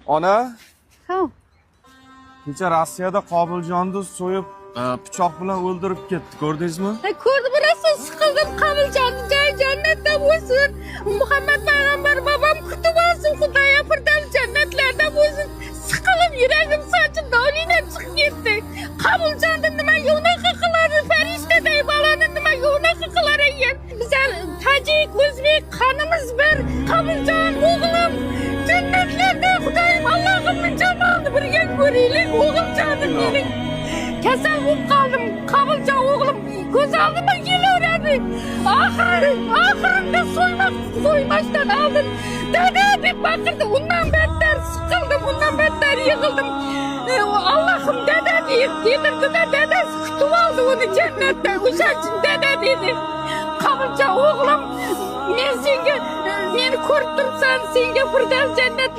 Ona, Ha. kecha Rossiyada Qobiljonni so'yib, pichoq bilan o'ldirib ketdi, ko'rdingizmi? Ko'rdim, rosa siqildim. Qobiljon joy jannatda bo'lsin. Muhammad payg'ambar babam kutib olsin. Xudoyo firdavs jannatlarda bo'lsin. Siqilib yuragim sochib dolina chiqib ketdi. Qobiljonni nimaga unaqa qiladi? Farishtaday bolani nimaga unaqa qilar ekan? Bizlar tojik, o'zbek qonimiz bir. Qobiljon o'g'lim jannatlarda Xudoyim Allohimning jamolini birga ko'raylik. O'g'iljonim mening. Kasal bo'lib qoldim. Qobiljon o'g'lim ko'z oldimga kelaveradi. Oxirida so'ymashdan oldin dada deb baqirdi. Undan battar siqildim, undan battar yig'ildim. Allohim dada deb dedirdi-da, dadasi kutib oldi uni jannatda. O'sha uchun dada dedi. Qobiljon o'g'lim, men senga meni ko'rib turibsan, senga firdavs jannatlar